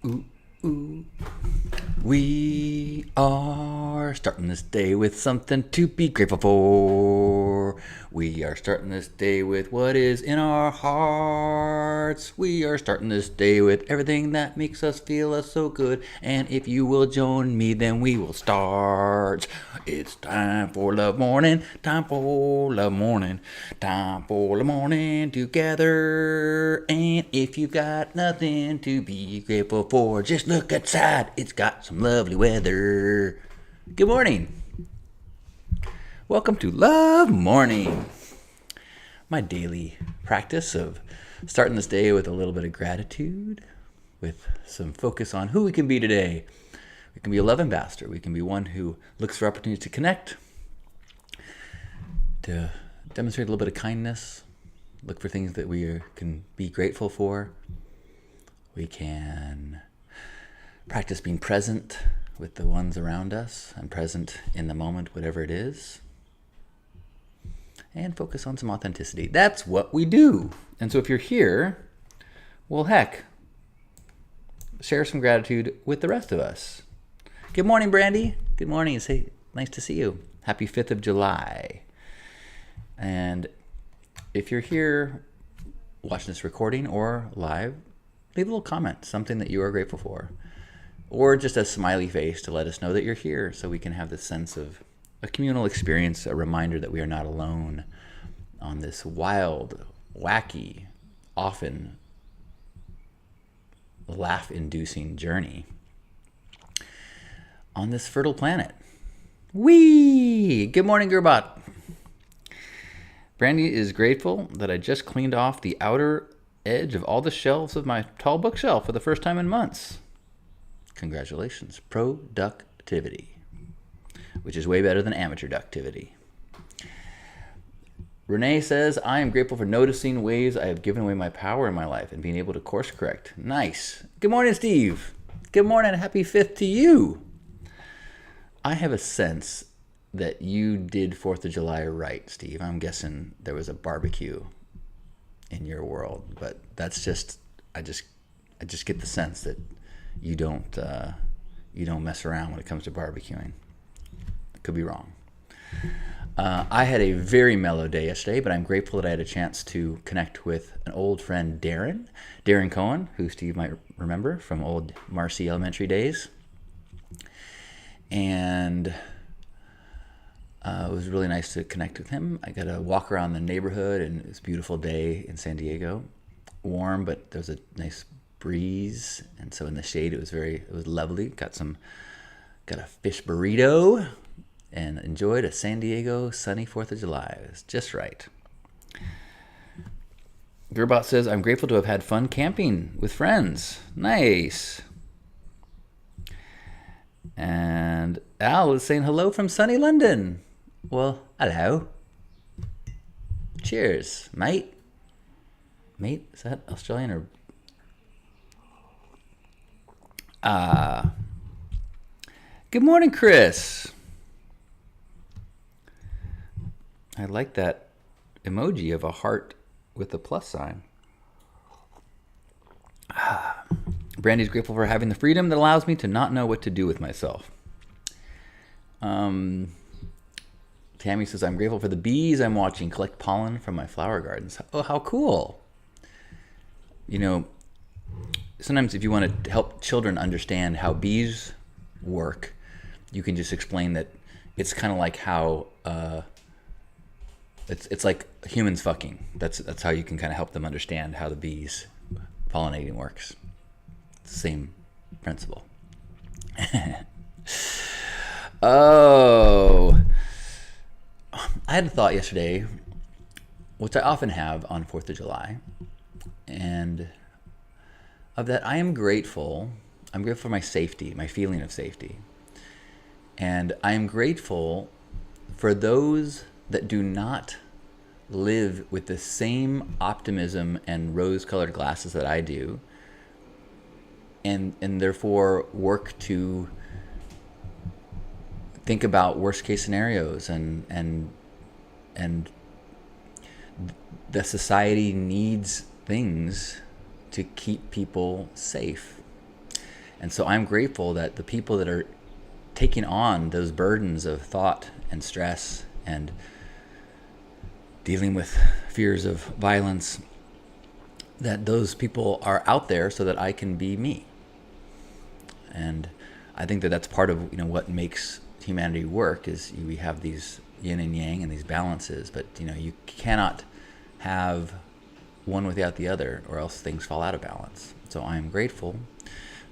Ooh, ooh. We are starting this day with something to be grateful for. We are starting this day with what is in our hearts. We are starting this day with everything that makes us feel us so good. And if you will join me, then we will start. It's time for love morning, time for love morning, time for love morning together. And if you've got nothing to be grateful for, just look outside. It's got some lovely weather. Good morning. Welcome to Love Morning, my daily practice of starting this day with a little bit of gratitude, with some focus on who we can be today. We can be a love ambassador. We can be one who looks for opportunities to connect, to demonstrate a little bit of kindness, look for things that we can be grateful for. We can practice being present with the ones around us and present in the moment, whatever it is. And focus on some authenticity. That's what we do. And so if you're here, well, heck, share some gratitude with the rest of us. Good morning, Brandy. Good morning. Nice to see you. Happy 5th of July. And if you're here watching this recording or live, leave a little comment, something that you are grateful for. Or just a smiley face to let us know that you're here so we can have this sense of a communal experience, a reminder that we are not alone on this wild, wacky, often laugh-inducing journey on this fertile planet. Whee! Good morning, Gerbot. Brandy is grateful that I just cleaned off the outer edge of all the shelves of my tall bookshelf for the first time in months. Congratulations. Productivity, which is way better than amateur ductivity. Renee says, I am grateful for noticing ways I have given away my power in my life and being able to course correct. Nice. Good morning, Steve. Good morning. Happy 5th to you. I have a sense that you did 4th of July right, Steve. I'm guessing there was a barbecue in your world, but that's just, I just get the sense that you don't mess around when it comes to barbecuing. I could be wrong. I had a very mellow day yesterday, but I'm grateful that I had a chance to connect with an old friend, Darren Cohen, who Steve might remember from old Marcy Elementary days. And it was really nice to connect with him. I got to walk around the neighborhood, and it was a beautiful day in San Diego. Warm, but there was a nice breeze, and so in the shade it was lovely. Got a fish burrito and enjoyed a San Diego sunny 4th of July. It was just right. Gerbot says, I'm grateful to have had fun camping with friends. Nice. And Al is saying hello from sunny London. Well, hello. Cheers, mate. Mate, is that Australian or... Good morning, Chris. I like that emoji of a heart with a plus sign. Brandy's grateful for having the freedom that allows me to not know what to do with myself. Tammy says, I'm grateful for the bees I'm watching collect pollen from my flower gardens. Oh, how cool. You know, sometimes if you want to help children understand how bees work, you can just explain that it's kind of like how it's like humans fucking. That's how you can kind of help them understand how the bees pollinating works. It's the same principle. Oh, I had a thought yesterday, which I often have on 4th of July, and of that I am grateful. I'm grateful for my safety, my feeling of safety. And I am grateful for those that do not live with the same optimism and rose-colored glasses that I do, and therefore work to think about worst-case scenarios and the society needs things to keep people safe. And so I'm grateful that the people that are taking on those burdens of thought and stress and dealing with fears of violence, that those people are out there so that I can be me. And I think that that's part of what makes humanity work, is we have these yin and yang and these balances, but you cannot have one without the other, or else things fall out of balance. So I am grateful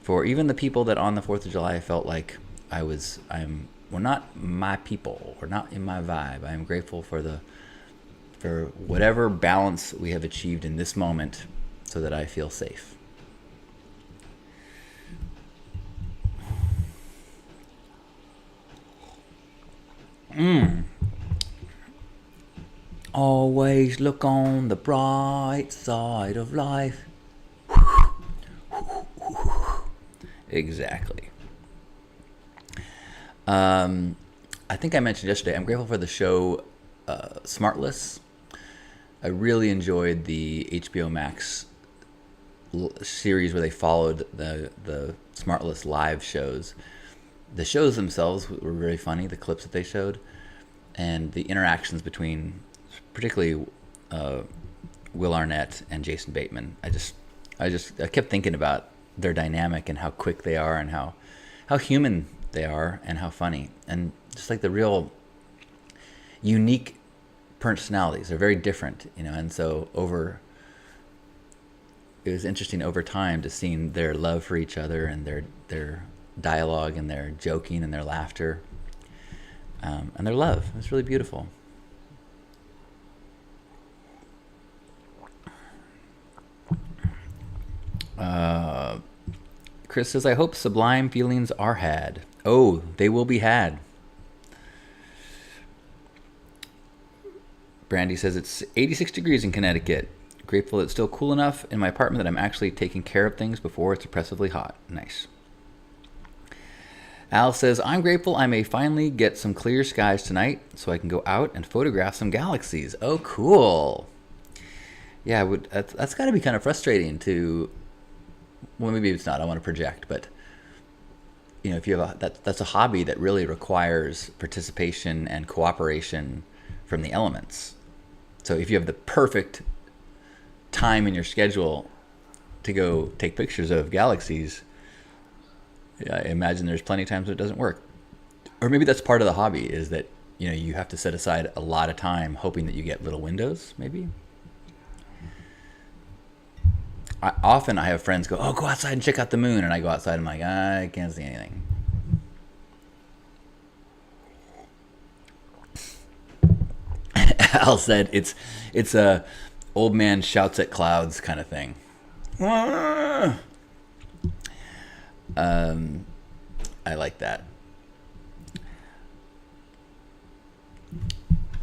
for even the people that on the 4th of July felt like we're not my people, or not in my vibe. I am grateful for whatever balance we have achieved in this moment, so that I feel safe. Always look on the bright side of life. Exactly. I think I mentioned yesterday, I'm grateful for the show Smartless. I really enjoyed the HBO Max series where they followed the Smartless live shows. The shows themselves were very funny, the clips that they showed, and the interactions between, particularly Will Arnett and Jason Bateman. I kept thinking about their dynamic and how quick they are, and how human they are, and how funny, and just like the real unique personalities. They're very different, and so it was interesting over time to see their love for each other, and their dialogue, and their joking, and their laughter, and their love. It's really beautiful. Chris says, I hope sublime feelings are had. Oh, they will be had. Brandy says, it's 86 degrees in Connecticut. Grateful it's still cool enough in my apartment that I'm actually taking care of things before it's oppressively hot. Nice. Al says, I'm grateful I may finally get some clear skies tonight so I can go out and photograph some galaxies. Oh, cool. Yeah, that's got to be kind of frustrating to... Well, maybe it's not. I want to project, but if you have that's a hobby that really requires participation and cooperation from the elements. So if you have the perfect time in your schedule to go take pictures of galaxies, I imagine there's plenty of times when it doesn't work. Or maybe that's part of the hobby, is that you have to set aside a lot of time hoping that you get little windows, maybe. Often I have friends go outside and check out the moon, and I go outside and I'm like, I can't see anything. Al said it's a old man shouts at clouds kind of thing. I like that.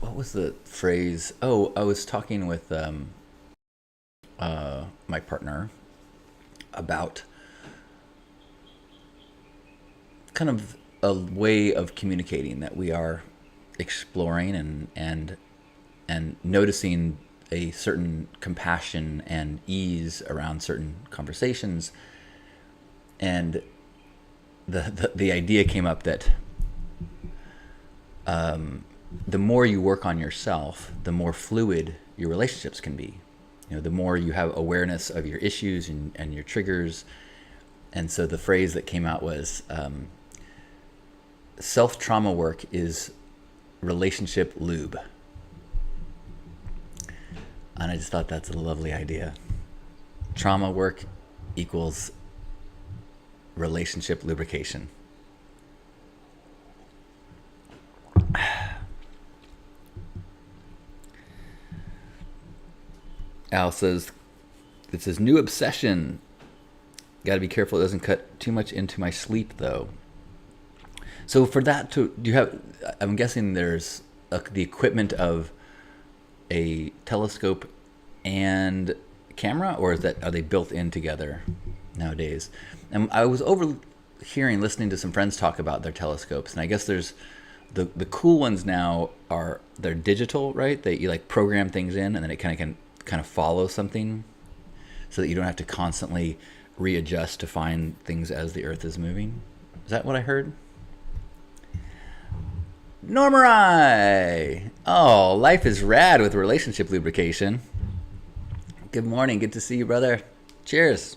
What was the phrase? Oh, I was talking with my partner about kind of a way of communicating that we are exploring, and noticing a certain compassion and ease around certain conversations. And the idea came up that the more you work on yourself, the more fluid your relationships can be. The more you have awareness of your issues and your triggers. And so the phrase that came out was, self-trauma work is relationship lube. And I just thought that's a lovely idea. Trauma work equals relationship lubrication. Al says, it says, new obsession. Got to be careful it doesn't cut too much into my sleep, though. So for that, do you have, I'm guessing there's the equipment of a telescope and camera, or are they built in together nowadays? And I was overhearing, listening to some friends talk about their telescopes, and I guess there's the cool ones now they're digital, right? You like program things in, and then it kind of follow something, so that you don't have to constantly readjust to find things as the Earth is moving. Is that what I heard? Normarai! Oh, life is rad with relationship lubrication. Good morning. Good to see you, brother. Cheers.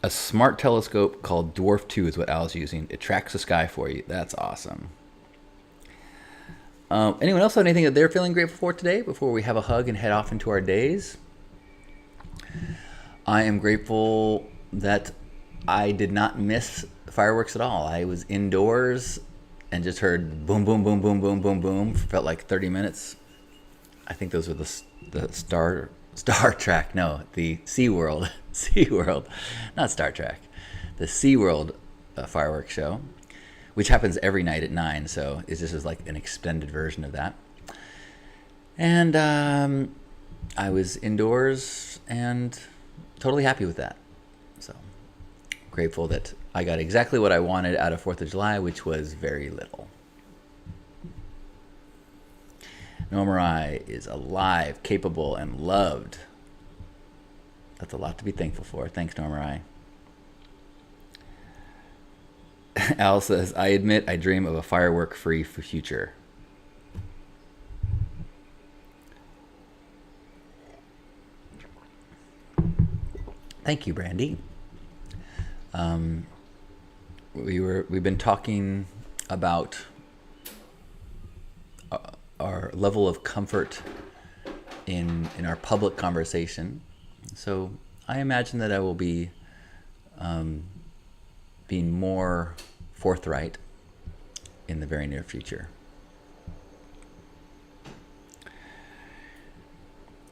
A smart telescope called Dwarf 2 is what Al's using. It tracks the sky for you. That's awesome. Anyone else have anything that they're feeling grateful for today before we have a hug and head off into our days? I am grateful that I did not miss fireworks at all. I was indoors and just heard boom, boom, boom, boom, boom, boom, boom. Felt like 30 minutes. I think those were the Star Trek. No, the SeaWorld. SeaWorld. Not Star Trek. The SeaWorld fireworks show, which happens every night at 9. So it's just like an extended version of that. And I was indoors and totally happy with that. So grateful that I got exactly what I wanted out of 4th of July, which was very little. Normarai is alive, capable, and loved. That's a lot to be thankful for. Thanks, Normarai. Al says, I admit I dream of a firework-free future. Thank you, Brandy. We've been talking about our level of comfort in our public conversation. So I imagine that I will be being more forthright in the very near future.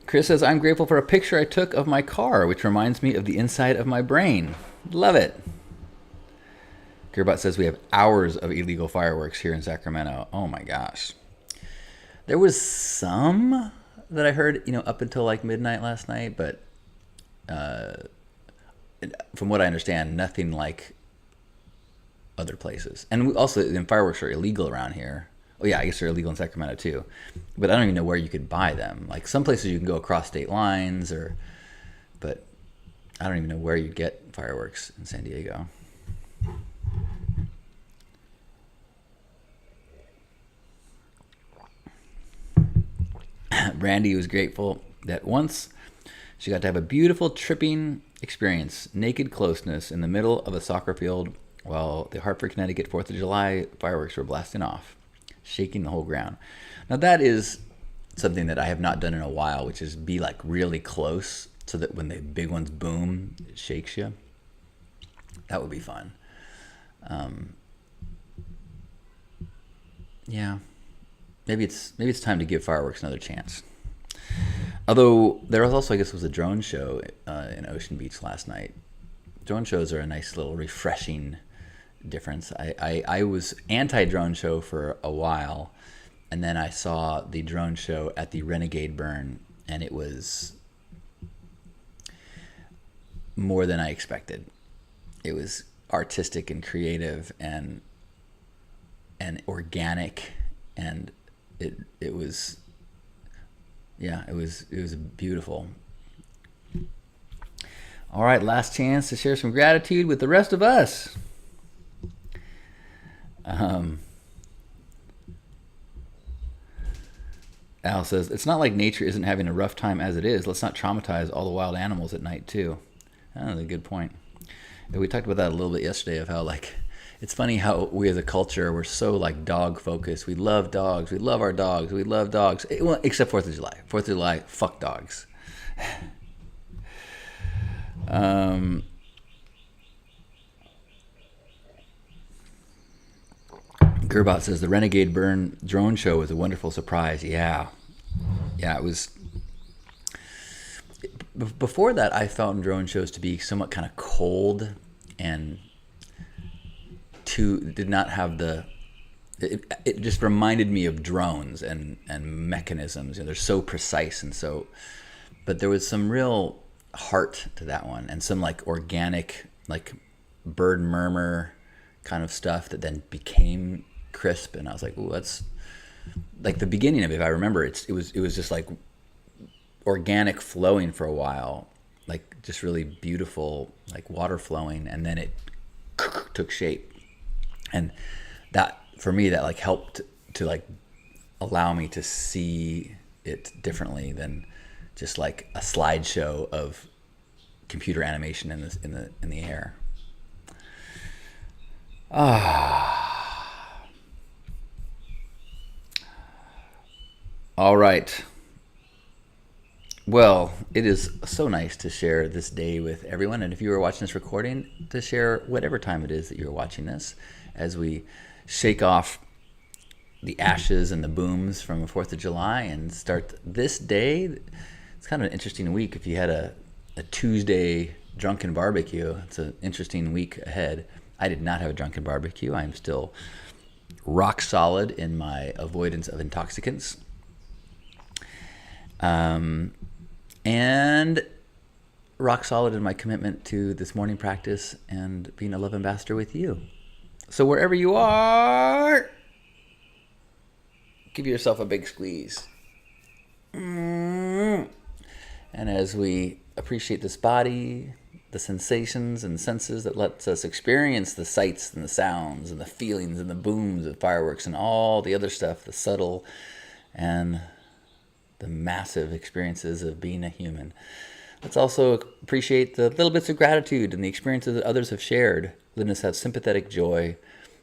Chris says, I'm grateful for a picture I took of my car, which reminds me of the inside of my brain. Love it. Gearbot says, we have hours of illegal fireworks here in Sacramento. Oh my gosh. There was some that I heard, up until like midnight last night, but from what I understand, nothing like other places. And also, fireworks are illegal around here. Oh yeah, I guess they're illegal in Sacramento too. But I don't even know where you could buy them. Like some places you can go across state lines, but I don't even know where you get fireworks in San Diego. Brandy was grateful that once she got to have a beautiful tripping experience, naked closeness in the middle of a soccer field while the Hartford, Connecticut 4th of July fireworks were blasting off, shaking the whole ground. Now that is something that I have not done in a while, which is be like really close so that when the big ones boom, it shakes you. That would be fun. Yeah. Maybe it's time to give fireworks another chance. Although there was also, I guess, was a drone show in Ocean Beach last night. Drone shows are a nice little refreshing difference. I was anti-drone show for a while, and then I saw the drone show at the Renegade Burn, and it was more than I expected. It was artistic and creative and organic, and it was beautiful. All right, last chance to share some gratitude with the rest of us. Al says, it's not like nature isn't having a rough time as it is. Let's not traumatize all the wild animals at night too. That's a good point. We talked about that a little bit yesterday of how it's funny how we as a culture, we're so dog focused. We love dogs. We love our dogs. We love dogs. Well, except 4th of July. 4th of July, fuck dogs. Gerbot says the Renegade Burn drone show was a wonderful surprise. Yeah, it was. Before that, I found drone shows to be somewhat kind of cold and did not have it just reminded me of drones and mechanisms. They're so precise but there was some real heart to that one and some organic bird murmur kind of stuff that then became crisp, and I was like, ooh, like the beginning of it, if I remember, it was just like organic flowing for a while, like just really beautiful, like water flowing, and then it took shape. And that, for me, that like helped to like allow me to see it differently than just like a slideshow of computer animation in the air. All right. Well, it is so nice to share this day with everyone. And if you are watching this recording, to share whatever time it is that you're watching this, as we shake off the ashes and the booms from the 4th of July and start this day. It's kind of an interesting week. If you had a Tuesday drunken barbecue, it's an interesting week ahead. I did not have a drunken barbecue. I am still rock solid in my avoidance of intoxicants. And rock solid in my commitment to this morning practice and being a love ambassador with you. So wherever you are, give yourself a big squeeze. And as we appreciate this body, the sensations and senses that lets us experience the sights and the sounds and the feelings and the booms of fireworks and all the other stuff, the subtle and the massive experiences of being a human. Let's also appreciate the little bits of gratitude and the experiences that others have shared, letting us have sympathetic joy,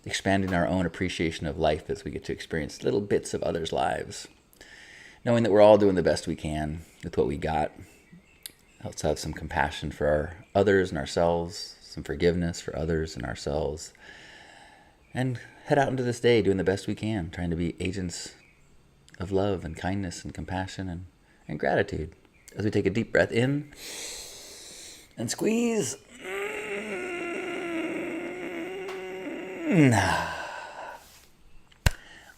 expanding our own appreciation of life as we get to experience little bits of others' lives. Knowing that we're all doing the best we can with what we got. Let's have some compassion for our others and ourselves, some forgiveness for others and ourselves, and head out into this day doing the best we can, trying to be agents of love and kindness and compassion and gratitude. As we take a deep breath in and squeeze.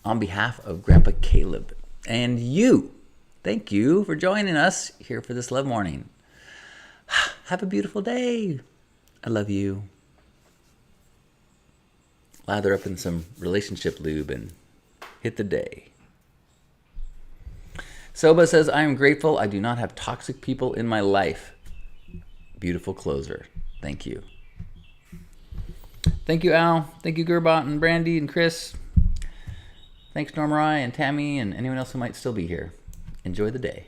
On behalf of Grandpa Caleb and you, thank you for joining us here for this love morning. Have a beautiful day. I love you. Lather up in some relationship lube and hit the day. Soba says, I am grateful I do not have toxic people in my life. Beautiful closer. Thank you. Thank you, Al. Thank you, Gerbot and Brandy and Chris. Thanks, Normarai and Tammy and anyone else who might still be here. Enjoy the day.